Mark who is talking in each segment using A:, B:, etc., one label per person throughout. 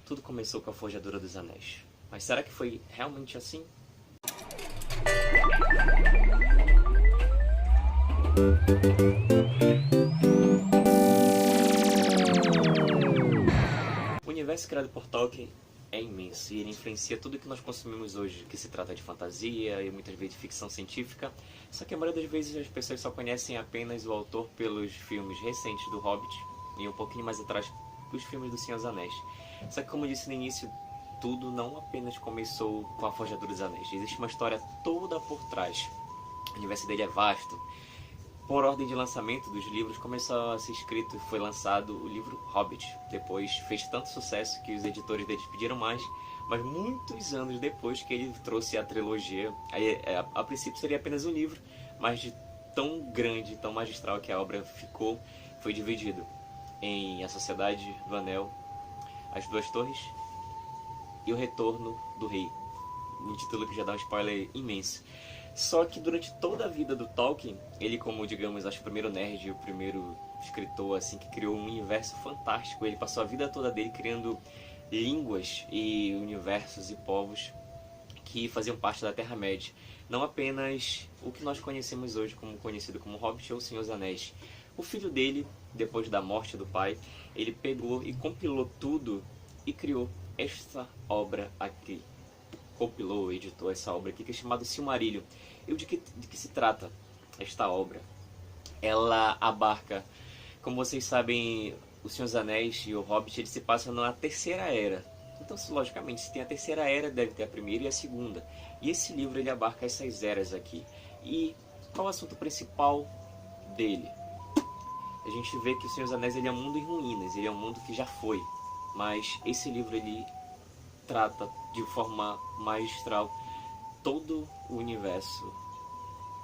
A: Tudo começou com a Forjadura dos Anéis. Mas será que foi realmente assim? O universo criado por Tolkien é imenso e ele influencia tudo que nós consumimos hoje, que se trata de fantasia e muitas vezes de ficção científica, só que a maioria das vezes as pessoas só conhecem apenas o autor pelos filmes recentes do Hobbit e um pouquinho mais atrás os filmes do Senhor dos Anéis. Só que, como eu disse no início, tudo não apenas começou com a Forjadura dos Anéis, existe uma história toda por trás. O universo dele é vasto. Por ordem de lançamento dos livros, começou a ser escrito e foi lançado o livro Hobbit. Depois fez tanto sucesso que os editores deles pediram mais, mas muitos anos depois que ele trouxe a trilogia, a princípio seria apenas um livro, mas de tão grande, tão magistral que a obra ficou, foi dividido em A Sociedade do Anel, As Duas Torres e O Retorno do Rei. Um título que já dá um spoiler imenso. Só que durante toda a vida do Tolkien, ele como, digamos, acho que o primeiro nerd, o primeiro escritor assim que criou um universo fantástico, ele passou a vida toda dele criando línguas e universos e povos que faziam parte da Terra-média. Não apenas o que nós conhecemos hoje como conhecido como Hobbit ou Senhor dos Anéis. O filho dele, depois da morte do pai, ele pegou e compilou tudo e criou esta obra aqui. Compilou, editou essa obra aqui, que é chamada Silmarillion. E de que se trata esta obra? Ela abarca, como vocês sabem, O Senhor dos Anéis e o Hobbit, eles se passam na Terceira Era. Então, logicamente, se tem a Terceira Era, deve ter a Primeira e a Segunda. E esse livro, ele abarca essas eras aqui. E qual é o assunto principal dele? A gente vê que O Senhor dos Anéis ele é um mundo em ruínas, ele é um mundo que já foi. Mas esse livro, ele trata de forma magistral todo o universo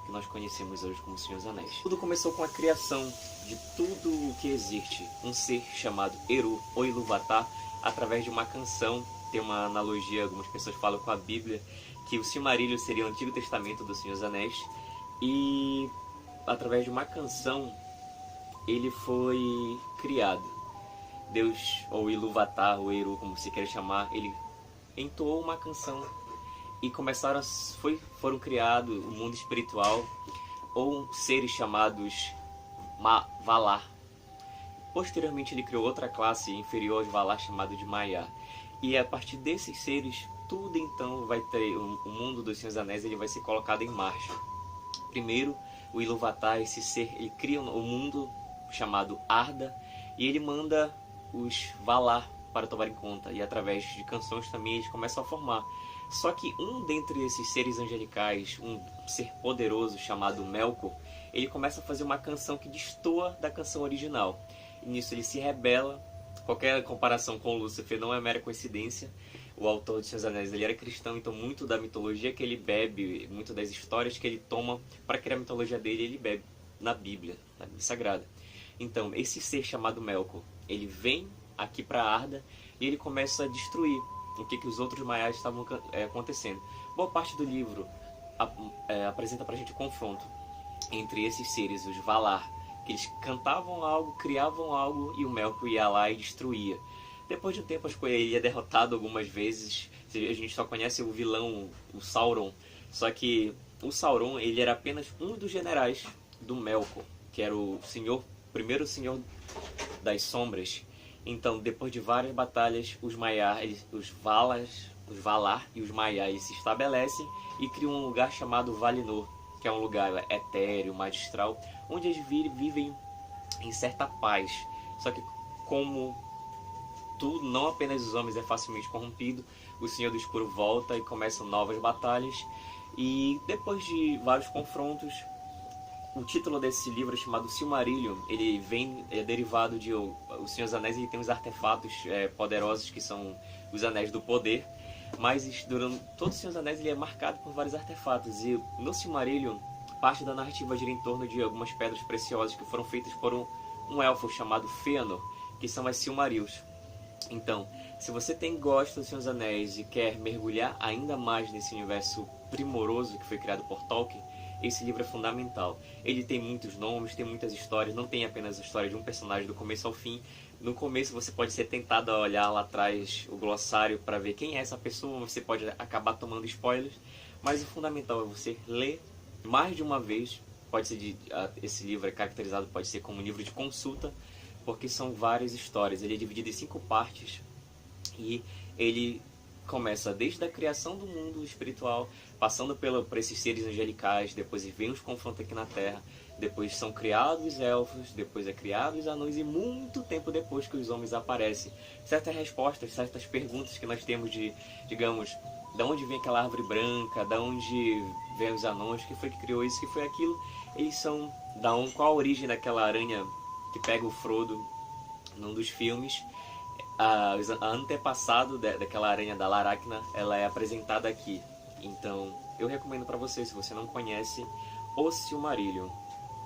A: que nós conhecemos hoje como Senhor dos Anéis. Tudo começou com a criação de tudo o que existe, um ser chamado Eru ou Ilúvatar, através de uma canção. Tem uma analogia, algumas pessoas falam com a Bíblia, que o Silmarillion seria o Antigo Testamento do Senhor dos Anéis, e através de uma canção ele foi criado. Deus, ou Ilúvatar, ou Eru, como você quer chamar, ele entoou uma canção e foram criados o mundo espiritual, ou seres chamados Valar. Posteriormente ele criou outra classe inferior aos Valar, chamado de Maiar. E a partir desses seres, tudo então vai ter, o mundo dos Senhor dos Anéis ele vai ser colocado em marcha. Primeiro, o Ilúvatar, esse ser, ele cria o mundo chamado Arda, e ele manda os Valar para tomarem conta, e através de canções também eles começam a formar. Só que um dentre esses seres angelicais, um ser poderoso chamado Melkor, ele começa a fazer uma canção que destoa da canção original. E nisso ele se rebela. Qualquer comparação com Lúcifer não é mera coincidência. O autor de Senhor dos Anéis ele era cristão, então muito da mitologia que ele bebe, muito das histórias que ele toma para criar a mitologia dele, ele bebe na Bíblia Sagrada. Então, esse ser chamado Melkor, ele vem aqui para Arda e ele começa a destruir o que os outros maias estavam acontecendo. Boa parte do livro apresenta para a gente o confronto entre esses seres, os Valar, que eles cantavam algo, criavam algo, e o Melkor ia lá e destruía. Depois de um tempo, ele é derrotado algumas vezes. A gente só conhece o vilão, o Sauron. Só que o Sauron ele era apenas um dos generais do Melkor, que era o primeiro senhor das sombras. Então, depois de várias batalhas, os Valar e os Maiar se estabelecem e criam um lugar chamado Valinor, que é um lugar etéreo, magistral, onde eles vivem em certa paz. Só que como tudo, não apenas os homens é facilmente corrompido, o Senhor do Escuro volta e começam novas batalhas. E depois de vários confrontos, o título desse livro é chamado Silmarillion. Ele é derivado de O Senhor dos Anéis. Ele tem uns artefatos poderosos que são os Anéis do Poder, mas durante todo o Senhor dos Anéis ele é marcado por vários artefatos, e no Silmarillion parte da narrativa gira em torno de algumas pedras preciosas que foram feitas por um elfo chamado Fëanor, que são as Silmarils. Então, se você gosta do Senhor dos Anéis e quer mergulhar ainda mais nesse universo primoroso que foi criado por Tolkien, esse livro é fundamental. Ele tem muitos nomes, tem muitas histórias, não tem apenas a história de um personagem do começo ao fim, no começo você pode ser tentado a olhar lá atrás o glossário para ver quem é essa pessoa, você pode acabar tomando spoilers, mas o fundamental é você ler mais de uma vez. Pode ser esse livro é caracterizado, pode ser como um livro de consulta, porque são várias histórias. Ele é dividido em 5 partes e ele começa desde a criação do mundo espiritual, passando por esses seres angelicais, depois vem os confrontos aqui na Terra, depois são criados elfos, depois é criados anões e muito tempo depois que os homens aparecem. Certas respostas, certas perguntas que nós temos de, digamos, da onde vem aquela árvore branca, da onde vem os anões, que foi que criou isso, que foi aquilo, eles são qual a origem daquela aranha que pega o Frodo num dos filmes. A antepassado daquela aranha da Laracna, ela é apresentada aqui. Então, eu recomendo para você, se você não conhece, O Silmarillion,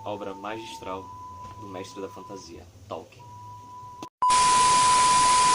A: obra magistral do mestre da fantasia, Tolkien.